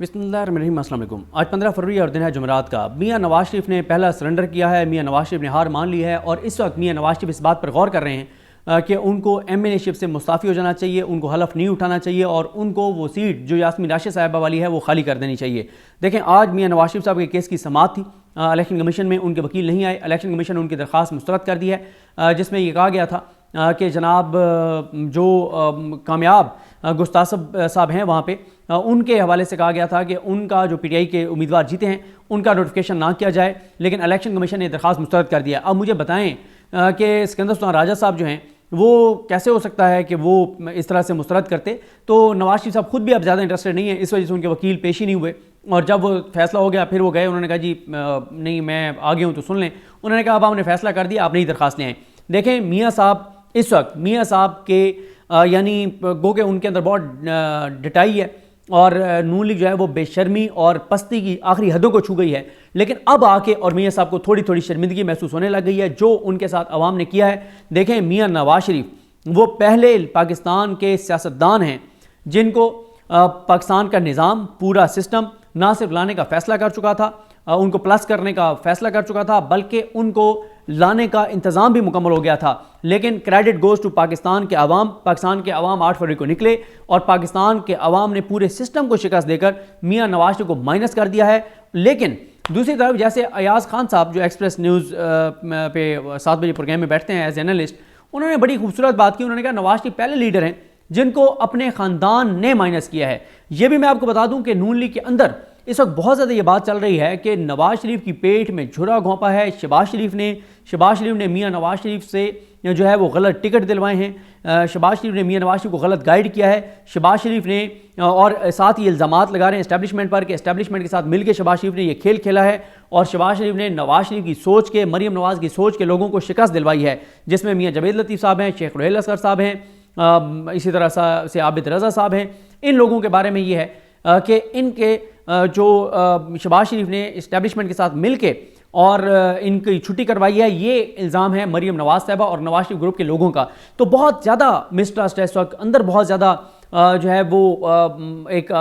बिस्मिल्लाहिर्रहमानिर्रहीम। अस्सलाम वालेकुम। आज 15 फरवरी और दिन है जुमेरात का। मियां नवाज शरीफ ने पहला सरेंडर किया है। मियां नवाज शरीफ ने हार मान ली है और इस वक्त मियां नवाज शरीफ इस बात पर गौर कर रहे हैं कि उनको एमएनए शिप से मुस्ताफ़ी हो जाना चाहिए, उनको हलफ नहीं उठाना चाहिए और उनको वो सीट जो यास्मीन राशिद साहिबा वाली है वो खाली कर देनी चाहिए। देखें, आज मियां नवाज शरीफ साहब के केस की समाअत थी। इलेक्शन कमीशन में उनके वकील नहीं आए। इलेक्शन कमीशन ने उनकी दरख्वास्त मुस्तरद कर दी है, जिसमें यह कहा गया था कि जनाब जो कामयाब गुस्तासब साहब हैं वहाँ पे, उनके हवाले से कहा गया था कि उनका जो पीटीआई के उम्मीदवार जीते हैं उनका नोटिफिकेशन ना किया जाए, लेकिन इलेक्शन कमीशन ने दरख्वास्त मुस्तरद कर दिया। अब मुझे बताएं कि सिकंदर सुल्तान राजा साहब जो हैं वो कैसे हो सकता है कि वो इस तरह से मुस्तरद करते। तो नवाज शरीफ साहब खुद भी अब ज़्यादा इंटरेस्टेड नहीं है, इस वजह से उनके वकील पेश ही नहीं हुए और जब वो फैसला हो गया फिर वो गए, उन्होंने कहा जी नहीं मैं आ गया हूँ तो सुन लें। उन्होंने कहा अब हमने फैसला कर दिया, आप नई दरख्वास्त ले आएँ। देखें, मियाँ साहब इस वक्त मियाँ साहब के यानी गो के उनके अंदर बहुत डटाई है और नून लीग जो है वो बेशर्मी और पस्ती की आखिरी हदों को छू गई है, लेकिन अब आके और मियाँ साहब को थोड़ी थोड़ी शर्मिंदगी महसूस होने लग गई है जो उनके साथ अवाम ने किया है। देखें, मियाँ नवाज शरीफ वो पहले पाकिस्तान के सियासतदान हैं जिनको पाकिस्तान का निज़ाम पूरा सिस्टम ना सिर्फ लाने का फ़ैसला कर चुका था, उनको प्लस करने का फ़ैसला कर चुका था, बल्कि उनको लाने का इंतज़ाम भी मुकम्मल हो गया था। लेकिन क्रेडिट गोज़ टू पाकिस्तान के अवाम। पाकिस्तान के अवाम 8 फरवरी को निकले और पाकिस्तान के अवाम ने पूरे सिस्टम को शिकस्त देकर मियाँ नवाज शरीफ को माइनस कर दिया है। लेकिन दूसरी तरफ जैसे अयाज खान साहब जो एक्सप्रेस न्यूज़ पे 7 बजे प्रोग्राम में बैठते हैं एज एनालिस्ट, उन्होंने बड़ी खूबसूरत बात की। उन्होंने कहा नवाज शरीफ पहले लीडर हैं जिनको अपने ख़ानदान ने माइनस किया है। ये भी मैं आपको बता दूं कि नून लीग के अंदर इस वक्त बहुत ज़्यादा ये बात चल रही है कि नवाज शरीफ की पेट में झुरा घोंपा है शहबाज शरीफ ने मियाँ नवाज शरीफ से जो है वो गलत टिकट दिलवाए हैं। शहबाज शरीफ ने मियाँ नवाज शरीफ को गलत गाइड किया है। शहबाज शरीफ ने और साथ ही इल्ज़ामात लगा रहे हैं इस्टेब्लिशमेंट पर कि इस्टेब्लिशमेंट के साथ मिलकर शहबाज शरीफ ने यह खेल खेला है और शहबाज शरीफ ने नवाज शरीफ की सोच के, मरीम नवाज की सोच के लोगों को शिकस्त दिलवाई है, जिसमें मियाँ जवेद लतीफ़ साहब हैं, शेख रुहैल असगर साहब हैं, इसी तरह से आबिद रज़ा साहब हैं। इन लोगों के बारे में ये है कि इनके जो शहबाज शरीफ ने इस्टेब्लिशमेंट के साथ मिलके और इनकी छुट्टी करवाई है, ये इल्ज़ाम है मरीम नवाज साहबा और नवाज शरीफ ग्रुप के लोगों का। तो बहुत ज़्यादा मिसट्रस्ट है इस वक्त अंदर, बहुत ज़्यादा जो है वो एक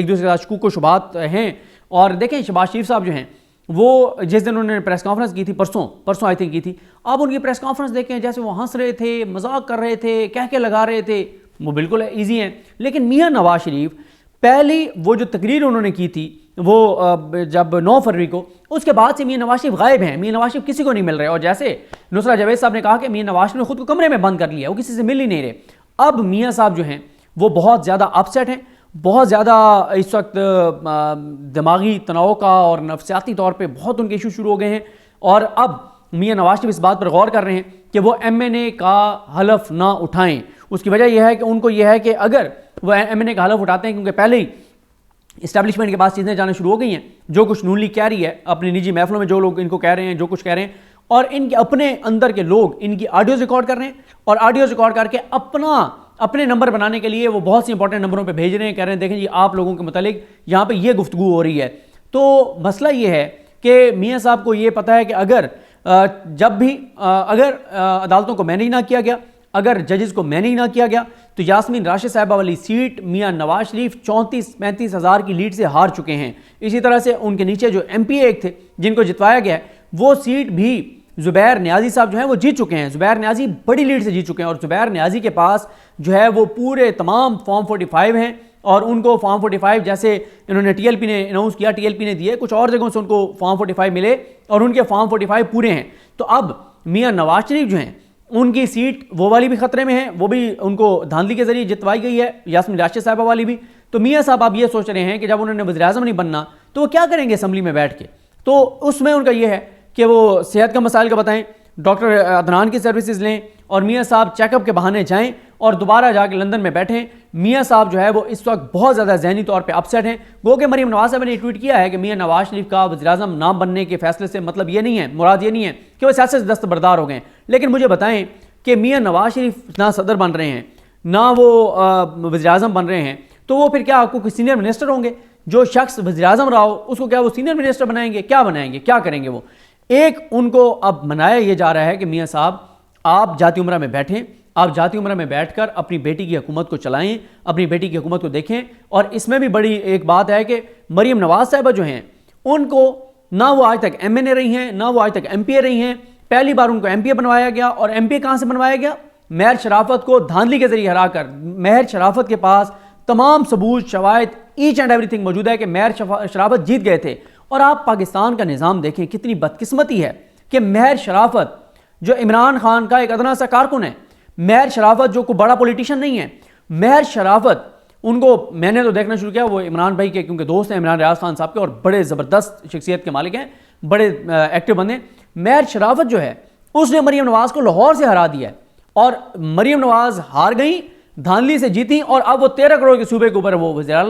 दूसरे के साथ शकूक व शुबहात हैं। और देखें, शहबाज शरीफ साहब जो हैं वो जिस दिन उन्होंने प्रेस कॉन्फ्रेंस की थी, परसों आई थिंक की थी, आप उनकी प्रेस कॉन्फ्रेंस देखें जैसे वो हंस रहे थे, मजाक कर रहे थे, कह के लगा रहे थे, वो बिल्कुल ईजी हैं। लेकिन मियाँ नवाज शरीफ पहली वो जो तकरीर उन्होंने की थी वो जब 9 फरवरी को, उसके बाद से मियाँ नवाज शरीफ गायब हैं। मियाँ नवाज शरीफ किसी को नहीं मिल रहे और जैसे नुसरत जावेद साहब ने कहा कि मियाँ नवाज शरीफ ने खुद को कमरे में बंद कर लिया, वो किसी से मिल ही नहीं रहे। अब मियाँ साहब जो हैं वो बहुत ज़्यादा अपसेट हैं, बहुत ज़्यादा इस वक्त दिमागी तनाव का और नफसियाती तौर पे बहुत उनके इशू शुरू हो गए हैं और अब मियाँ नवाज शरीफ इस बात पर गौर कर रहे हैं कि वो एमएनए का हलफ ना उठाएं। उसकी वजह यह है कि उनको यह है कि अगर वो एमएनए का हलफ उठाते हैं, क्योंकि पहले ही इस्टेब्लिशमेंट के पास चीज़ें जाना शुरू हो गई हैं, जो कुछ नून लीग कह रही है अपनी निजी महफिलों में, जो लोग इनको कह रहे हैं, जो कुछ कह रहे हैं, और इनके अपने अंदर के लोग इनकी ऑडियोज़ रिकॉर्ड कर रहे हैं और ऑडियोज़ रिकॉर्ड करके अपने नंबर बनाने के लिए वो बहुत सी इंपॉर्टेंट नंबरों पे भेज रहे हैं, कह रहे हैं देखें जी आप लोगों के मुतालिक यहाँ पे ये गुफ्तगू हो रही है। तो मसला ये है कि मियाँ साहब को ये पता है कि अगर जब भी अगर अदालतों को मैनेज ना किया गया, अगर जजेस को मैनेज ना किया गया, तो यास्मीन राशिद साहिबा वाली सीट मियाँ नवाज शरीफ 34-35 हज़ार की लीड से हार चुके हैं। इसी तरह से उनके नीचे जो MP एक थे जिनको जितवाया गया है, वो सीट भी ज़ुबैर नियाज़ी साहब जो हैं वो जीत चुके हैं। ज़ुबैर नियाज़ी बड़ी लीड से जीत चुके हैं और ज़ुबैर नियाज़ी के पास जो है वो पूरे तमाम फॉर्म 45 हैं और उनको फॉर्म 45 जैसे इन्होंने TLP ने अनाउंस किया, TLP ने दिए, कुछ और जगहों से उनको फॉर्म 45 मिले और उनके फॉर्म 45 पूरे हैं। तो अब मियाँ नवाज शरीफ जो हैं उनकी सीट वो वाली भी खतरे में है, वो भी उनको धांधली के जरिए जितवाई गई है, यास्मीन राशिद साहिबा वाली भी। तो मियाँ साहब अब ये सोच रहे हैं कि जब उन्होंने वज़ीर-ए-आज़म नहीं बनना तो वो क्या करेंगे असम्बली में बैठ के। तो उसमें उनका ये है कि वो सेहत का मसाइल का बताएं, डॉक्टर अदनान की सर्विसेज लें और मियाँ साहब चेकअप के बहाने जाएं और दोबारा जाके लंदन में बैठें। मियाँ साहब जो है वो इस वक्त बहुत ज़्यादा ज़हनी तौर पे अपसेट हैं। गो के मरीम नवाज साहब ने ट्वीट किया है कि मियाँ नवाज शरीफ का वज़ीर-ए-आज़म ना बनने के फैसले से मतलब ये नहीं है, मुराद ये नहीं है कि वो सियासत से दस्तबरदार हो गए। लेकिन मुझे बताएं कि मियाँ नवाज शरीफ ना सदर बन रहे हैं ना वो वज़ीर-ए-आज़म बन रहे हैं, तो वो फिर क्या आपको कोई सीनियर मिनिस्टर होंगे? जो शख्स वज़ीर-ए-आज़म रहा हो उसको क्या वो सीनियर मिनिस्टर बनाएंगे? क्या बनाएंगे, क्या करेंगे वो? एक उनको अब मनाया ये जा रहा है कि मियाँ साहब आप जाती उम्रा में बैठें, आप जाती उम्र में बैठकर अपनी बेटी की हुकूमत को चलाएं, अपनी बेटी की हुकूमत को देखें। और इसमें भी बड़ी एक बात है कि मरीम नवाज साहिबा जो हैं उनको ना वो आज तक MNA रही हैं, ना वो आज तक MPA रही हैं। पहली बार उनको MPA बनवाया गया, और MPA कहां से बनवाया गया? महर शराफत को धांधली के जरिए हराकर। महर शराफत के पास तमाम सबूत, शवाहिद, ईच एंड एवरीथिंग मौजूद है कि महर शराफत जीत गए थे। और आप पाकिस्तान का निज़ाम देखें, कितनी बदकिस्मती है कि महर शराफत जो इमरान खान का एक अदना सा कारकुन है, महर शराफत जो कोई बड़ा पॉलिटिशियन नहीं है, महर शराफत उनको मैंने तो देखना शुरू किया, वो इमरान भाई के क्योंकि दोस्त हैं, इमरान रियाज खान साहब के, और बड़े ज़बरदस्त शख्सियत के मालिक हैं, बड़े एक्टिव बंदे। महर शराफत जो है उसने मरीम नवाज को लाहौर से हरा दिया है, और मरीम नवाज हार गई, धांधली से जीती, और अब वो 13 करोड़ के सूबे के ऊपर वो वज़ीर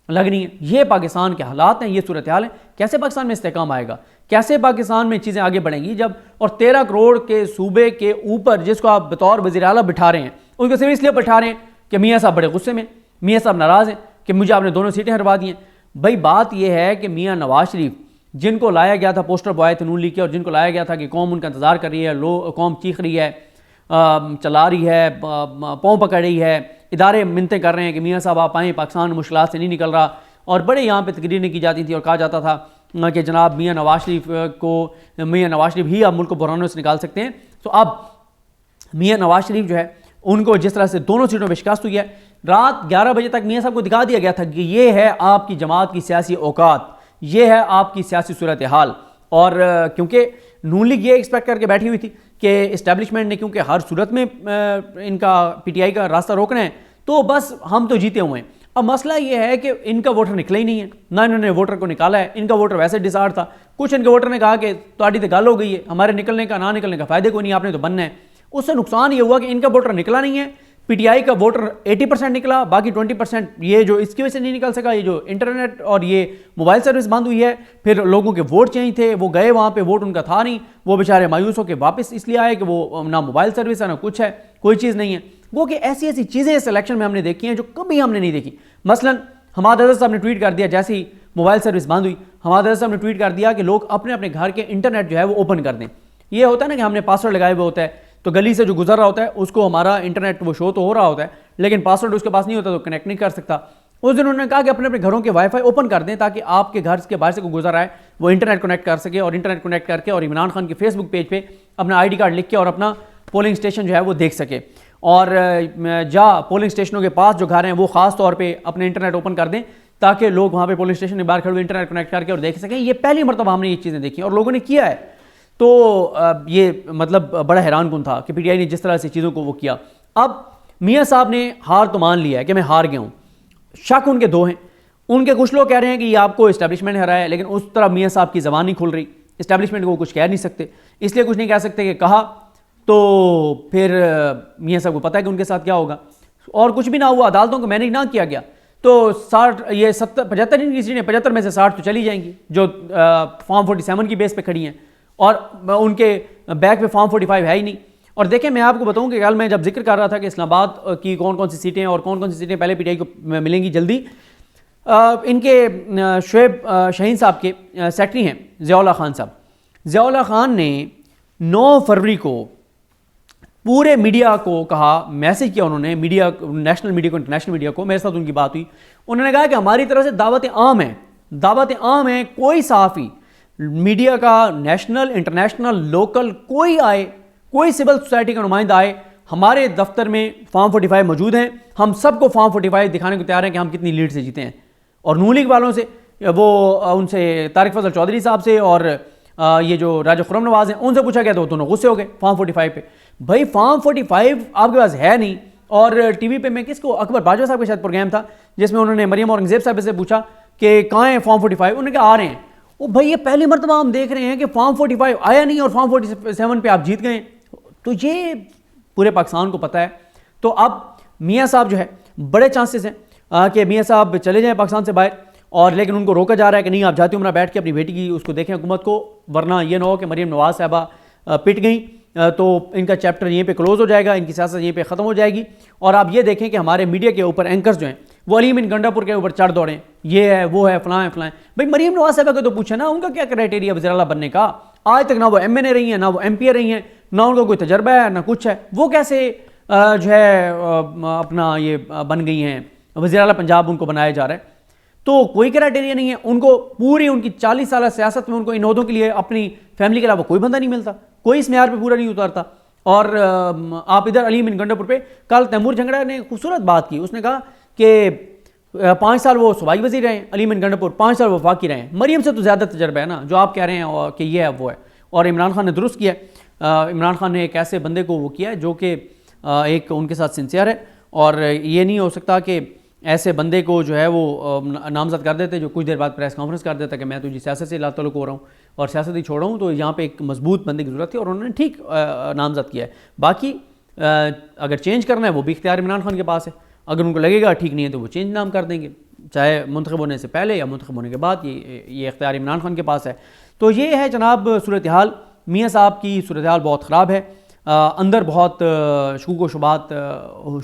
लग रही है। ये पाकिस्तान के हालात हैं, ये सूरत हाल है। कैसे पाकिस्तान में इस्तेकाम आएगा, कैसे पाकिस्तान में चीज़ें आगे बढ़ेंगी जब, और 13 करोड़ के सूबे के ऊपर जिसको आप बतौर वज़ीर आला बिठा रहे हैं, उनको सिर्फ इसलिए बिठा रहे हैं कि मियाँ साहब बड़े गुस्से में, मियाँ साहब नाराज़ हैं कि मुझे आपने दोनों सीटें हरवा दी हैं। भाई बात यह है कि मियाँ नवाज शरीफ जिनको लाया गया था, पोस्टर बॉय थे नून लीग के, और जिनको लाया गया था कि कौम उनका इंतज़ार कर रही है, कौम चीख रही है, चला रही है, पाँव पकड़ रही है, इदारे मिन्नतें कर रहे हैं कि मियाँ साहब आप आएँ, पाकिस्तान मुश्किलात से नहीं निकल रहा, और बड़े यहाँ पे तकरीरें की जाती थी और कहा जाता था कि जनाब मियाँ नवाज शरीफ ही अब मुल्क को बुरानों से निकाल सकते हैं। तो अब मियाँ नवाज शरीफ जो है उनको जिस तरह से दोनों सीटों पर शिकस्त हुई है, रात 11 बजे तक मियाँ साहब को दिखा दिया गया था कि ये है आपकी जमात की सियासी औकात, ये है आपकी सियासी सूरत हाल। और क्योंकि नून लीग ये एक्सपेक्ट करके बैठी हुई थी कि इस्टेब्लिशमेंट ने क्योंकि हर सूरत में इनका PTI का रास्ता रोकना है, तो बस हम तो जीते हुए हैं। अब मसला ये है कि इनका वोटर निकला ही नहीं है, ना इन्होंने वोटर को निकाला है। इनका वोटर वैसे डिसाइड था, कुछ इनके वोटर ने कहा कि तो गल हो गई है, हमारे निकलने का ना निकलने का फ़ायदे को नहीं, आपने तो बनना है। उससे नुकसान ये हुआ कि इनका वोटर निकला नहीं है, PTI का वोटर 80% निकला, बाकी 20% ये जो इसकी वजह से नहीं निकल सका, ये जो इंटरनेट और ये मोबाइल सर्विस बंद हुई है, फिर लोगों के वोट चेंज थे, वो गए वहाँ पे, वोट उनका था नहीं, वो बेचारे मायूस होकर वापस इसलिए आए कि वो ना मोबाइल सर्विस है ना कुछ है, कोई चीज़ नहीं है। वो कि ऐसी ऐसी चीज़ें इस इलेक्शन में हमने देखी हैं जो कभी हमने नहीं देखी। मसलन हमाद अज़हर साहब ने ट्वीट कर दिया, जैसे ही मोबाइल सर्विस बंद हुई, हमाद अज़हर साहब ने ट्वीट कर दिया कि लोग अपने अपने घर के इंटरनेट जो है वो ओपन कर दें। ये होता है ना कि हमने पासवर्ड लगाए हुए होता है, तो गली से जो गुजर रहा होता है उसको हमारा इंटरनेट वो शो तो हो रहा होता है, लेकिन पासवर्ड उसके पास नहीं होता तो कनेक्ट नहीं कर सकता। उस दिन उन्होंने कहा कि अपने अपने घरों के वाईफाई ओपन कर दें ताकि आपके घर के बाहर से कोई गुजर आए वो इंटरनेट कनेक्ट कर सके, और इंटरनेट कनेक्ट करके और इमरान खान के फेसबुक पेज पे अपना ID कार्ड लिख के और अपना पोलिंग स्टेशन जो है वो देख सके। और जहाँ पोलिंग स्टेशनों के पास जो घर हैं वो ख़ास तौर पर अपने इंटरनेट ओपन कर दें ताकि लोग वहाँ पर पोलिंग स्टेशन के बाहर खड़े हुए इंटरनेट कनेक्ट करके और देख सकें। ये पहली मरतबा हमने ये चीज़ें देखी और लोगों ने किया है। तो ये मतलब बड़ा हैरानकुन था कि PTI ने जिस तरह से चीज़ों को वो किया। अब मियाँ साहब ने हार तो मान लिया है कि मैं हार गया हूँ। शक उनके दो हैं, उनके कुछ लोग कह रहे हैं कि ये आपको इस्टेब्लिशमेंट हराया है, लेकिन उस तरह मियाँ साहब की ज़बान नहीं खुल रही, इस्टेब्लिशमेंट को कुछ कह नहीं सकते, इसलिए कुछ नहीं कह सकते कि कहा तो फिर मियाँ साहब को पता है कि उनके साथ क्या होगा। और कुछ भी ना हुआ, अदालतों को मैनेज ना किया गया तो 75 दिन की सीटें 75 में से 60 तो चली जाएंगी जो फॉर्म 47 की बेस पे खड़ी हैं, और उनके बैक पे फॉर्म 45 है ही नहीं। और देखें मैं आपको बताऊं कि कल मैं जब जिक्र कर रहा था कि इस्लामाबाद की कौन कौन सी सीटें और कौन कौन सी सीटें पहले PTI को मिलेंगी जल्दी, इनके शुएब शाहीन साहब के सेक्रेटरी हैं ज़ियाउल्लाह खान साहब। ज़ियाउल्लाह खान ने 9 फरवरी को पूरे मीडिया को कहा, मैसेज किया उन्होंने मीडिया, नेशनल मीडिया को, इंटरनेशनल मीडिया को, मेरे साथ उनकी बात हुई। उन्होंने कहा कि हमारी तरफ से दावत आम है, दावत आम है, कोई सहाफ़ी मीडिया का, नेशनल, इंटरनेशनल, लोकल, कोई आए, कोई सिविल सोसाइटी का नुमाइंदा आए, हमारे दफ्तर में फॉर्म 45 मौजूद हैं, हम सबको फॉर्म 45 दिखाने को तैयार हैं कि हम कितनी लीड से जीते हैं। और नून लीग वालों से वो उनसे तारिक फजल चौधरी साहब से और ये जो राजा खुर्रम नवाज हैं उनसे पूछा गया तो दोनों गुस्से हो गए फॉर्म 45 पे। भाई फॉर्म 45 आपके पास है नहीं। और TV पे मैं किसको, अकबर बाजवा साहब के शायद प्रोग्राम था जिसमें उन्होंने मरियम औरंगजेब साहब से पूछा कि कहाँ हैं फॉर्म 45, उन्होंने कहा आ रहे हैं। वो भाई ये पहली मरतबा हम देख रहे हैं कि फॉर्म 45 आया नहीं और फॉर्म 47 पे आप जीत गए। तो ये पूरे पाकिस्तान को पता है। तो अब मियाँ साहब जो है बड़े चांसेस हैं कि मियाँ साहब चले जाएं पाकिस्तान से बाहर, और लेकिन उनको रोका जा रहा है कि नहीं आप जाती उम्र बैठ के अपनी बेटी की उसको देखें हुकूमत को, वरना ये ना हो कि मरियम नवाज साहबा पिट गई तो इनका चैप्टर यहीं पे क्लोज हो जाएगा, इनकी सियासत यहीं पे ख़त्म हो जाएगी। और आप ये देखें कि हमारे मीडिया के ऊपर एंकर्स जो हैं वो अलीम इन गंडापुर के ऊपर चढ़ दौड़े, ये है वो है फलां है फलां। भाई मरियम नवाज साहबा को तो पूछे ना उनका क्या क्राइटेरिया वज़ीर आला बनने का। आज तक ना वो MNA रही हैं, ना वो MPA रही हैं, ना उनका कोई तजर्बा है, ना कुछ है। वो कैसे जो है अपना ये बन गई हैं, वज़ीर आला पंजाब उनको बनाया जा रहा है। तो कोई क्राइटेरिया नहीं है, उनको पूरी उनकी 40 साल सियासत में उनको इन ओहदों के लिए अपनी फैमिली के अलावा कोई बंदा नहीं मिलता, कोई इस मेयार पे पूरा नहीं उतारता। और आप इधर अलीम इन गंडापुर पे कल तैमूर झंगड़ा ने खूबसूरत बात की, उसने कहा कि 5 साल वो सूबाई वज़ीर रहे, अलीम इन गंडापुर 5 साल वफाकी रहे। मरीम से तो ज़्यादा तजर्बा है ना, जो आप कह रहे हैं कि ये है वो है। और इमरान खान ने दुरुस्त किया, इमरान खान ने एक ऐसे बंदे को वो किया जो कि एक उनके साथ सिंसियर है, और ये नहीं हो सकता कि ऐसे बंदे को जो है वो नामजद कर देते, जो कुछ देर बाद प्रेस कॉन्फ्रेंस कर देता कि मैं तुझे सियासत से ला तल्लुक़ हो रहा हूँ और सियासत ही छोड़ रहा हूँ। तो यहाँ पे एक मजबूत बंदे की ज़रूरत थी और उन्होंने ठीक नामजद किया है। बाकी अगर चेंज करना है वो भी इख्तियार इमरान खान के पास है, अगर उनको लगेगा ठीक नहीं है तो वो चेंज नाम कर देंगे, चाहे मुंतखब होने से पहले या मुंतखब होने के बाद, ये इख्तियार इमरान खान के पास है। तो ये है जनाब सूरत हाल। मियाँ साहब की सूरत हाल बहुत ख़राब है, अंदर बहुत शकूक व शुबात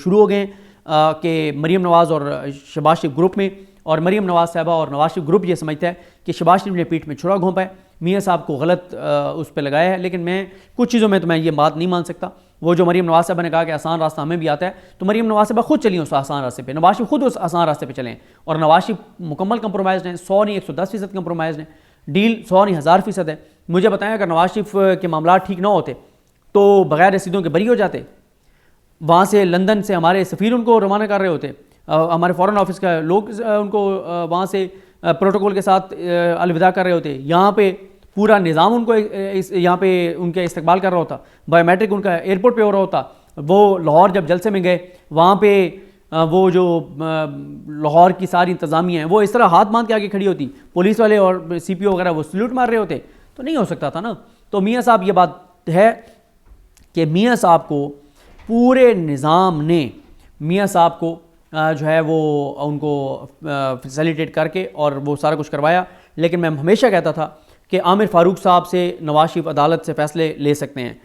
शुरू हो गए कि मरीम नवाज़ और शहबाज शरीफ ग्रुप में, और मरीम नवाज़ साहबा और नवाज शरीफ ग्रुप ये समझता है कि शहबाज शरीफ ने पीठ में छुरा घोंपा है, मियाँ साहब को गलत उस पर लगाया है। लेकिन मैं कुछ चीज़ों में तो मैं ये बात नहीं मान सकता। वो जो मरीम नवाज़ साहबा ने कहा कि आसान रास्ता हमें भी आता है, तो मरीम नवाज़ साहबा खुद चली उस आसान रास्ते पे, नवाज शरीफ खुद उस आसान रास्ते पे चलें, और नवाज शरीफ मुकम्मल कंप्रोमाइज़ हैं, 100 नहीं 110% कंप्रोमाइज़ हैं, डील 100 नहीं 1000% है। मुझे बताएं अगर नवाज शरीफ के मामला ठीक ना होते तो बगैर रसीदों के बरी हो जाते, वहाँ से लंदन से हमारे सफ़ीर उनको रवाना कर रहे होते, हमारे फ़ॉरेन ऑफिस का लोग उनको वहाँ से प्रोटोकॉल के साथ अलविदा कर रहे होते, यहाँ पे पूरा निज़ाम उनको यहाँ पे उनके इस्तकबाल कर रहा होता, बायोमेट्रिक उनका एयरपोर्ट पे हो रहा होता। वो लाहौर जब जलसे में गए, वहाँ पे वो जो लाहौर की सारी इंतज़ामिया है वो इस तरह हाथ बांध के आगे खड़ी होती, पुलिस वाले और CPO वगैरह वो सल्यूट मार रहे होते, तो नहीं हो सकता था ना। तो मियाँ साहब ये बात है कि मियाँ साहब को पूरे निज़ाम ने मियाँ साहब को जो है वो उनको फैसिलिटेट करके और वो सारा कुछ करवाया। लेकिन मैं हमेशा कहता था कि आमिर फ़ारूक साहब से नवाज शरीफ अदालत से फ़ैसले ले सकते हैं,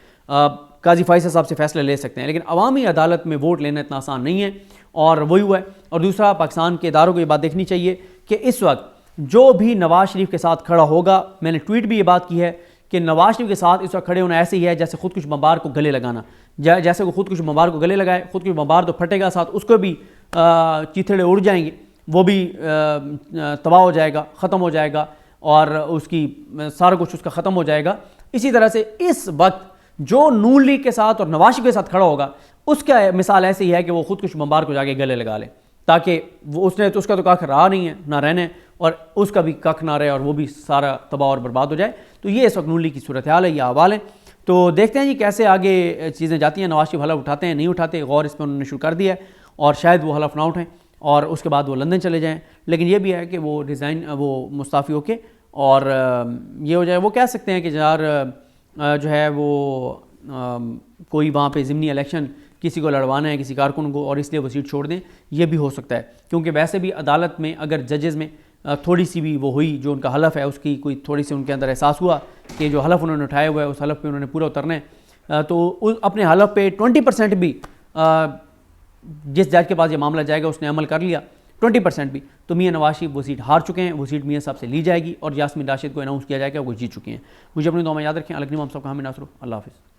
काजी फ़ैसल साहब से फ़ैसले ले सकते हैं, लेकिन अवामी अदालत में वोट लेना इतना आसान नहीं है, और वही हुआ है। और दूसरा, पाकिस्तान के इदारों को ये बात देखनी चाहिए कि इस वक्त जो भी नवाज शरीफ के साथ खड़ा होगा, मैंने ट्वीट भी ये बात की है कि नवाज शरीफ के साथ इस वक्त खड़े होना ऐसे ही है जैसे खुद कुछ बम्बार को गले लगाना, जैसे वो खुद कुछ बम्बार को गले लगाए, खुद कुछ बम्बार तो फटेगा, साथ उसको भी चिथड़े उड़ जाएंगे, वो भी तबाह हो जाएगा, ख़त्म हो जाएगा, और उसकी सारा कुछ उसका ख़त्म हो जाएगा। इसी तरह से इस वक्त जो नून लीग के साथ और नवाज शरीफ के साथ खड़ा होगा, उसका मिसाल ऐसी है कि वो खुद कुछ बम्बार को जाके गले लगा ले, ताकि वो उसने तो उसका तो कख रहा नहीं है ना रहने, और उसका भी कख ना रहे और वो भी सारा तबाह और बर्बाद हो जाए। तो ये इस वक्त नून लीग की सूरत हाल है, ये अहवाल है। तो देखते हैं जी कैसे आगे चीज़ें जाती हैं। नवाज शरीफ हलफ उठाते हैं नहीं उठाते, गौर इस पर उन्होंने शुरू कर दिया है, और शायद वो हलफ ना उठाएं और उसके बाद वो लंदन चले जाएँ। लेकिन ये भी है कि वो रिज़ाइन वो मुस्ताफ़ी होके और ये हो जाए, वो कह सकते हैं कि यार जो है वो कोई वहाँ पे ज़िमनी इलेक्शन किसी को लड़वाना है, किसी कारकुन को, और इसलिए वो सीट छोड़ दें, ये भी हो सकता है। क्योंकि वैसे भी अदालत में अगर जजेज़ में थोड़ी सी भी वो हुई, जो उनका हलफ है उसकी कोई थोड़ी सी उनके अंदर एहसास हुआ कि जो हलफ उन्होंने उठाया हुआ है उस हलफ पे उन्होंने पूरा उतरना है, तो अपने हलफ पे 20% भी जिस जज के पास ये मामला जाएगा उसने अमल कर लिया, 20% भी, तो मियाँ नवाज शरीफ वो सीट हार चुके हैं, वो सीट मियाँ साहब से ली जाएगी और यास्मीन राशिद को अनाउंस किया जाएगा वो जीत चुके हैं। मुझे अपनी दुआ में याद रखें। अलग हम सबका हमें नासरो। अल्लाह हाफ़िज़।